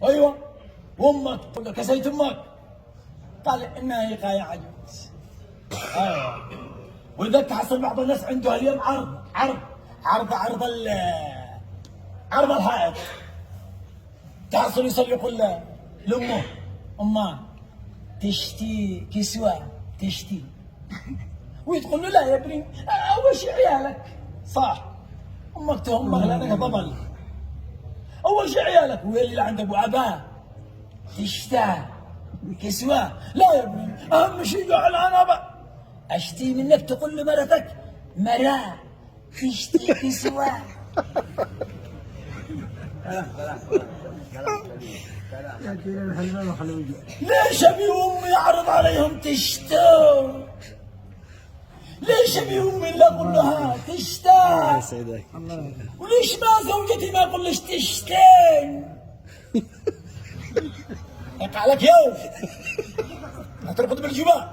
ايوه. وامك قلنا كسيت امك؟ قال انها هي قاية عجوز. ايوه. واذا تحصل بعض الناس عنده اليوم عرض الحائط، تحصل يصلي يقول لامه امه تشتي كسوة تشتي، وتقول له لا يا ابني اول شيء عيالك. صح، امك تهمك لانك ضبل. اول شيء عيالك، وهي اللي عنده ابو عباه تشتى كسوة. لا يا ابني اهم شيء قال انا اشتي منك تقول لمرتك مراه تشتي كسوة. ليش ابي امي يعرض عليهم تشتو؟ ليش ابي امي اللي اقول لها تشتى؟ وليش ما زوجتي ما اقول لش تشتين؟ يقع لك يوم لا ترقد بالجبال.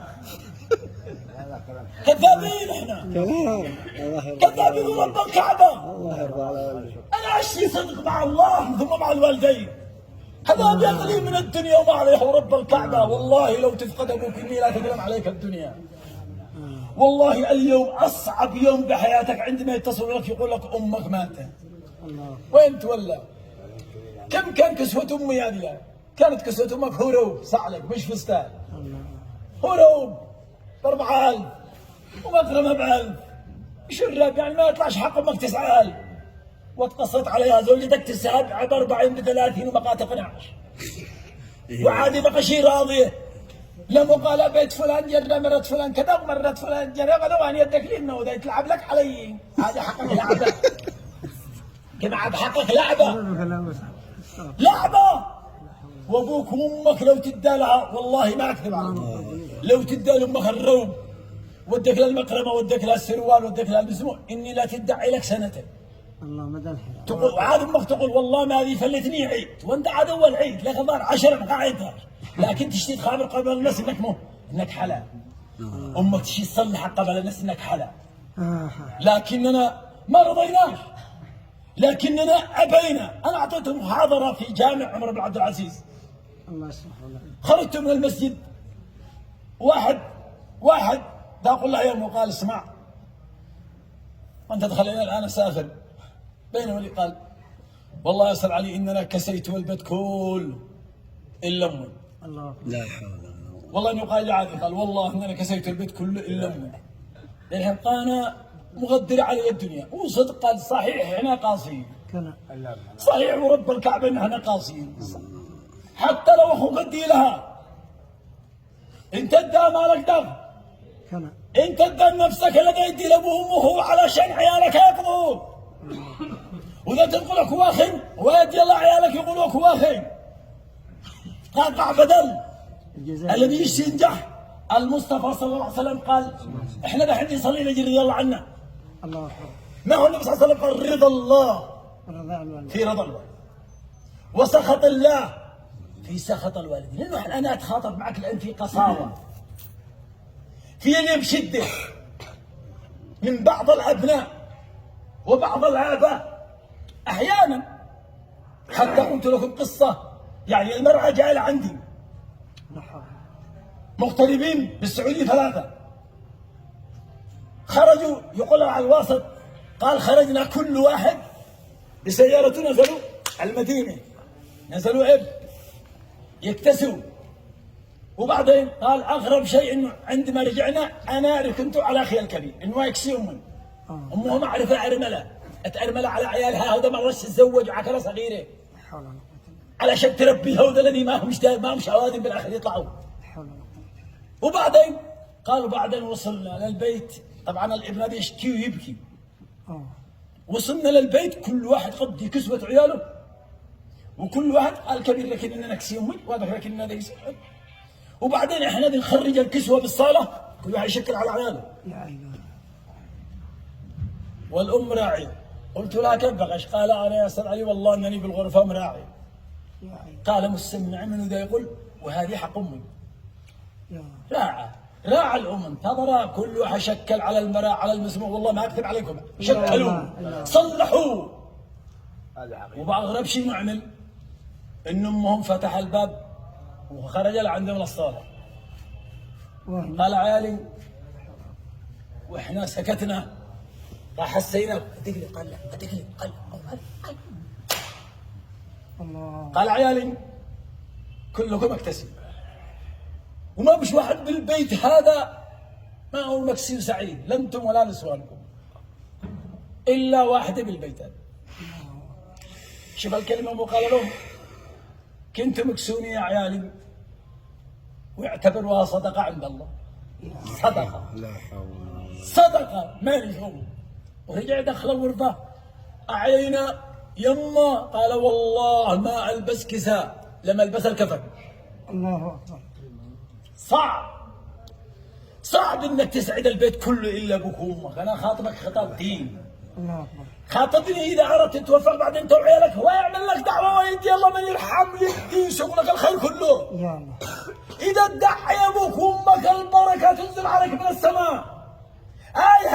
كذابين احنا، كذابين ورب الكعبه. انا عشت صدق مع الله ثم مع الوالدين. هذا ابي قليل من الدنيا وما عليه ورب الكعبه. والله لو تفقد ابوك اني لا تقلم عليك الدنيا. والله اليوم اصعب يوم بحياتك عندما يتصل لك يقول لك امك ماتت. وين تولى؟ كم كان كسوة امي هذه؟ كانت كسوة امك هروب صعلك مش فستان. هروب ب4000 ومكرمه ب1000. شرب يعني ما يطلعش حق امك 9000. وتقصت عليها زوجتك تسحب ب40 ب30 وبقات 12. وعادي بقى شيء راضيه. لما قال بيت فلان جرى مرت فلان كذا ومرت فلان جرى غلوان يدك لنا وذا تلعب لك علي. هذا حقك لعبه. كما عاد حقك لعبه. وابوك وامك لو تدى لها والله ما اكذب عليك، لو تدى لامك الروب ودك لها المقرمه ودك لها السروال ودك لها المزمور اني لا تدعي لك سنتين. الله مدى الحياة. تقول عاد امك تقول والله ما هذه فلتني عيد، وانت عاد اول عيد لك ظهر 10 ما عيدها، لكن تشتي تخابر قبل الناس انك انك حلال. امك تشتي تصلح قبل الناس انك حلال. لكننا ما رضيناش، لكننا ابينا. انا اعطيت محاضره في جامع عمر بن عبد العزيز. الله يصلح له. خرجت من المسجد، واحد اقول له يوم وقال اسمع انت تخلينا الان اسافر. بينما اللي قال والله يا استاذ علي اننا كسيت والبيت كله الا امي. الله لا حول ولا قوه. والله انه قال لي عادي، قال والله اننا كسيت البيت كله الا امي. للحين انا مغدر علي الدنيا. وصدق قال صحيح احنا قاسيين. صحيح ورب الكعبه ان احنا قاسيين. حتى لو اخوك ادي لها انت ادى مالك دغ. انت ادى نفسك الذي يدي لابوه وامه علشان عيالك يقضوا. واذا تقول لك واخن ويدي الله عيالك يقولوا لك واخن. قاطع بدل. الذي يشتي ينجح. المصطفى صلى الله عليه وسلم قال احنا دحين نصلي نجري رضي الله عنا. الله اكبر. ما هو النبي صلى الله عليه وسلم قال رضا الله في رضا الوالد وسخط الله في سخط الوالدين. لانه انا اتخاطب معك الان في قساوه، في اللي بشده من بعض الابناء وبعض الاباء احيانا. حتى قلت لكم قصه، يعني المراه جايه عندي مغتربين بالسعوديه 3 خرجوا يقول على الواسط، قال خرجنا كل واحد بسيارته نزلوا المدينه، نزلوا عب يكتسوا. وبعدين قال اغرب شيء انه عندما رجعنا انا ركنت على اخي الكبير انه ما يكسي امه معرفه ارمله اتارمله على عيالها. هذا ما رش تتزوج عكره صغيره علشان تربي هذا الذي ما هم شوادم بالاخر يطلعوا. وبعدين قالوا بعدين وصلنا للبيت، طبعا الابن هذا يشكي ويبكي. وصلنا للبيت كل واحد قضي كسوة عياله، وكل واحد قال كبير لكن اننا نكسي امي وهذا لكن هذا يكسي. وبعدين احنا نخرج الكسوة بالصالة كل واحد يشكل على عياله. والام راعية. قلت لها كيف بغش؟ قال انا يا استاذ علي والله انني بالغرفة مراعي. قال مستمع منه ذا يقول وهذه حق امي. راعى الأم انتظر كل واحد شكل على المرأة على المسموع. والله ما أكذب عليكم شكلوا صلحوا. وبأغرب شيء نعمل ان امهم فتح الباب وخرج لعندهم من الصاله. قال عيالي واحنا سكتنا فحسينا تقلب. قال لا تقلب. قال الله. قال عيالي كلكم اكتسب وما بش واحد بالبيت هذا ما هو مكسير سعيد لا انتم ولا نسوانكم الا واحد بالبيت هذا. شوف الكلمه وقال لهم كنتم مكسوني يا عيالي واعتبروها صدقه عند الله. صدقه لا حول. صدقه ما يشوف. ورجع دخل الغرفه اعينا يما. قال والله ما البس كساء لما البس الكفن. الله أكبر. صعب انك تسعد البيت كله الا ابوك وامك. انا خاطبك خطاب دين. الله أكبر. خاطبني اذا اردت تتوفق بعد انت وعيالك هو يعمل لك دعوه ويدي الله من يرحم يدي شغلك الخير كله. يا الله. اذا ادعي ابوك وامك البركه تنزل عليك من السماء. هاي